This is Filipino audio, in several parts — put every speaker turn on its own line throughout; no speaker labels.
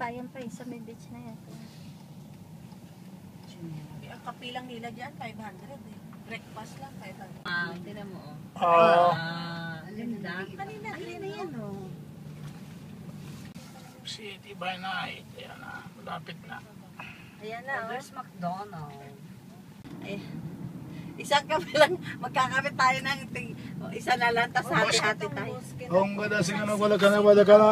Bayan pa sa may beach na yan.
Ang kapilang nila dyan, 500 eh. Breakfast lang, 500.
Tinan mo
Ganda.
Kanina, green na yan oh.
City by night. Ayan na, malapit na.
Ayan na,
There's McDonald's.
Eh, isang kami lang, magkakapit tayo ng isa na lang, tas hati-hati tayo.
Kung gada sing ano wala ka na wala ka na.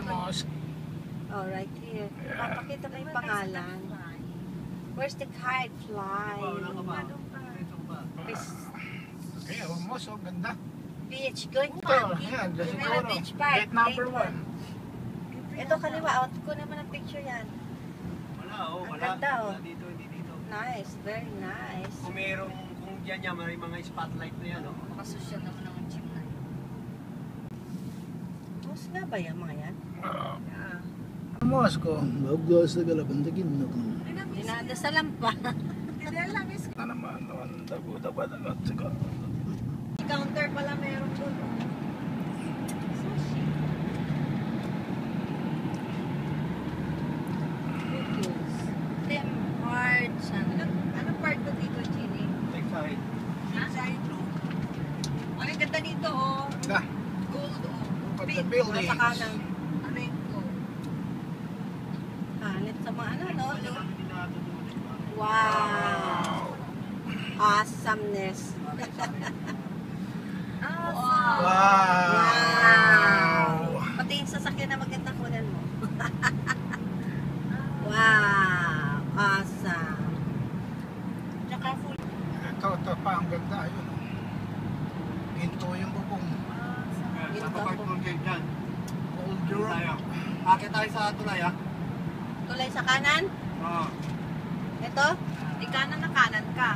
Mosque.
Oh, right here. Papakita mo yung pangalan. Where's the kite fly?
Okay, almost oh, ganda.
Beach, going
Ito,
park.
ayan, dyan
Yung
siguro.
beach park.
Gate number
Gate
1.
Ito kaliwa, out ko naman ang picture yan. Ang ganda oh.
Dito, hindi dito.
Nice, very nice.
Kung merong, kung dyan niya, may mga spotlight na yan, oh.
Makasosyal naman ng gym na.
Mas nga ba yan mga yan?
Mosque ko. Bagus na galabandagin na ko.
Dinadasalan pa.
Na naman, dago-dago na ko.
Counter pala meron doon. Sushi.
Tim Hortons.
Anong part to dito, Chini?
Excited.
Side room. Ang ganda dito, oh.
Na,
Gold, oh.
look at the
Pink.
buildings.
Nasa kanan. Arenco.
Hanit sa mga ano, no?
Wow.
Wow.
Awesomeness.
Wow.
Wow.
Pati yung sasakyan na maganda kunan mo. Wow. Awesome.
Tsaka full.
Ito pa, ang ganda. Ayun. Ginto yung bubong.
Nakapark doon kayo dyan.
Old
Doon
Europe.
tayo. Akit tayo sa tulay, ah.
Tulay sa kanan.
Oo.
Ito.
Ikanan na kanan ka.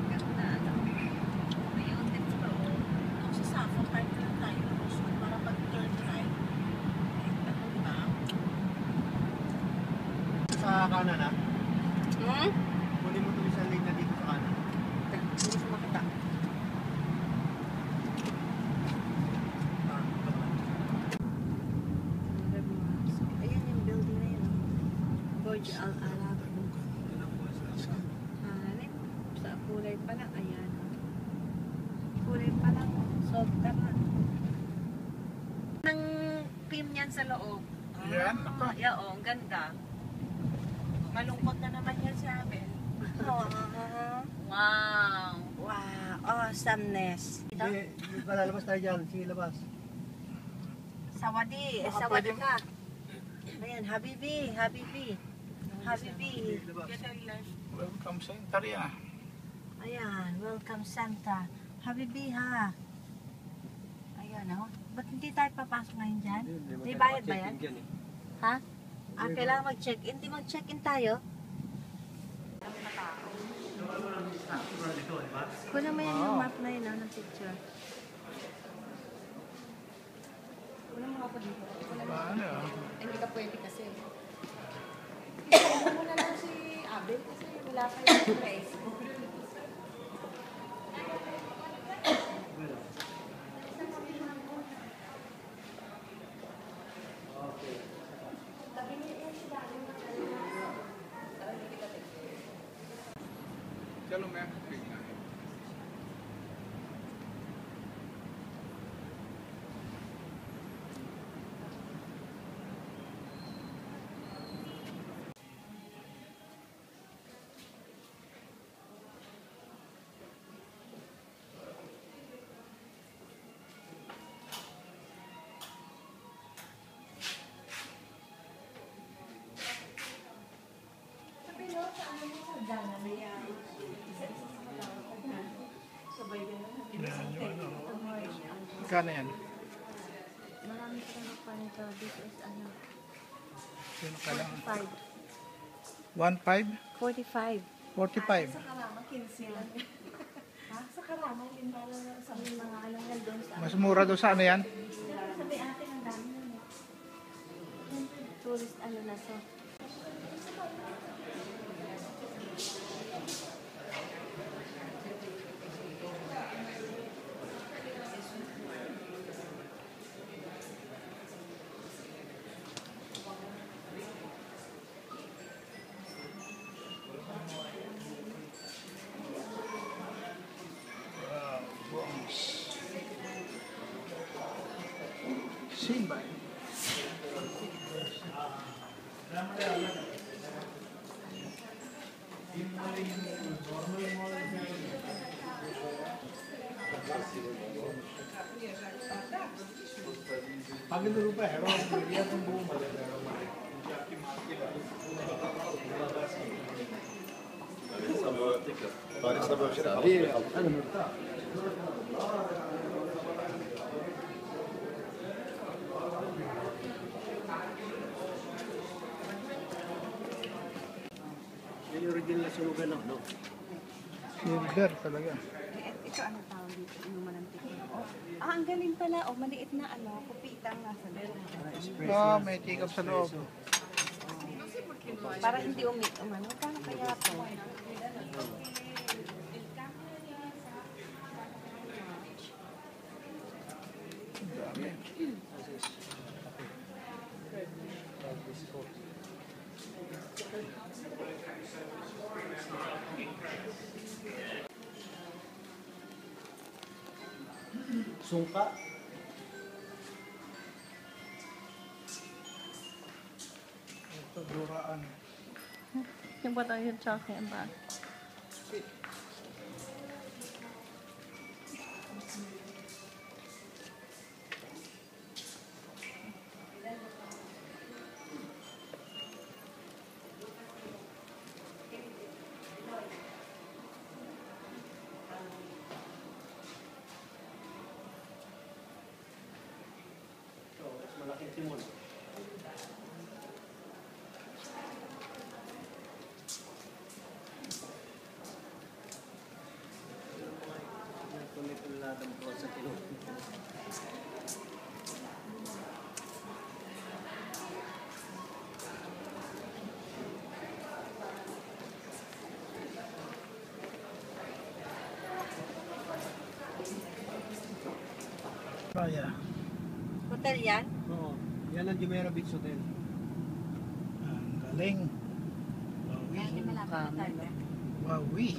Ganda. Beautiful.
Kung sa Safa, park na lang tayo ng Luzon para pag-turn right. Diba?
Sa kanan, ah.
Hmm?
Kunin mo tuloy sa lane na dito sa kanan.
Hindi ko makita. Ayan yung building na yun. Burj Al Arab. Hanip. Sa kulay pa lang. Ayan. Kulay pa lang. Sobra na.
Nang pin yan sa loob.
Yan, ako.
Yeah, oh, ang ganda.
Malungkot na naman yan si Abel.
Wow.
Wow. Awesomeness.
Hindi pa lalabas tayo dyan. Sige, labas.
Sawadi. Sawadi ka. Ayan. Habibi. Habibi. Habibi.
Labas.
Get a left.
Welcome center yan.
Ayan. Welcome Santa. Habibi ha. Ayan o. Ba't hindi tayo papasok ngayon dyan? May bayad ba yan?
Dyan, eh.
Ha? Ah, kailangan mag-check-in. Hindi mag-check-in tayo. Kunin mo yan yung map na yun, ng picture. Kunin mo ako dito.
Paano?
Hindi ka pwede kasi. Ito mo na lang si Abel kasi wala pa yung place.
Chalo मैं Kano yan?
Marami pa na pa nito. This is ano,
Sino kailangan?
45.
1.5?
45.
45?
Sa Karama, 15 lang. Ha? Sa Karama, yun ba lang sa mga alang doon sa
Mas mura daw sa ano yan?
Sabi ate, ang dami na. Tourist ano na to.
Seen ba? Pagin rupa है वो मीडिया तुम वो मजा कर रहा हूँ आपकी market
Yung original na sunugan lang, no?
silver talaga.
Ito ano tawag dito? Yung manantik. Ang galing pala. Maliit na kupitang nasa loob.
Ah, may take-up sa loob.
Para hindi umano. Magkano kaya ito?
Sungka.
Ito, duraan.
What are you talking about?
Malaking timon. Tuloy-tuloy po sa timon.
Kaya.
Hotel yan?
Oo. Yan ang Jumeirah Beach Hotel.
Ang galing.
Hindi malapit na tayo.
Wawi.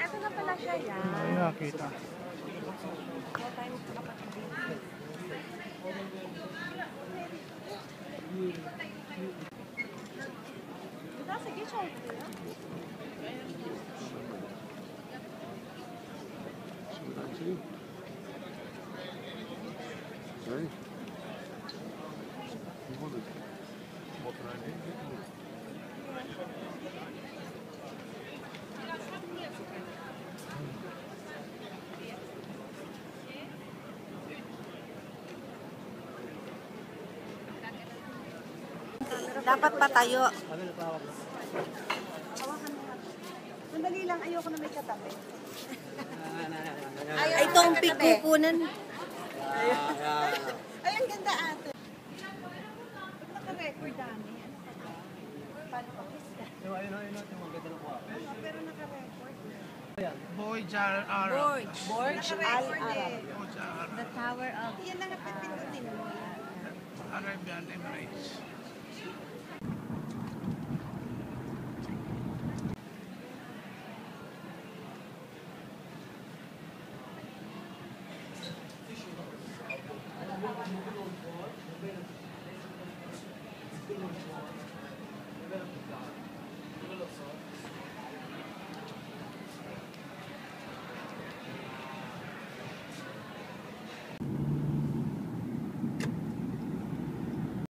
Ito na pala siya yan.
Ay, nakita.
Kaya tayo magkakapatid dito. Sige, siya.
Dapat patayo.
Sandali lang, ayoko na may katabi.
Ay, itong pikukunan.
Ay, ang ganda ate. Ba't naka-record dami? Ano ka ba? Paano ka pista?
Ayun, yung maganda ng kuha.
Pero naka-record.
Boy Jar Arab.
Naka-record eh.
Boy Jar
The Tower of
Yan lang ang pipindutin mo.
Arabian Emirates.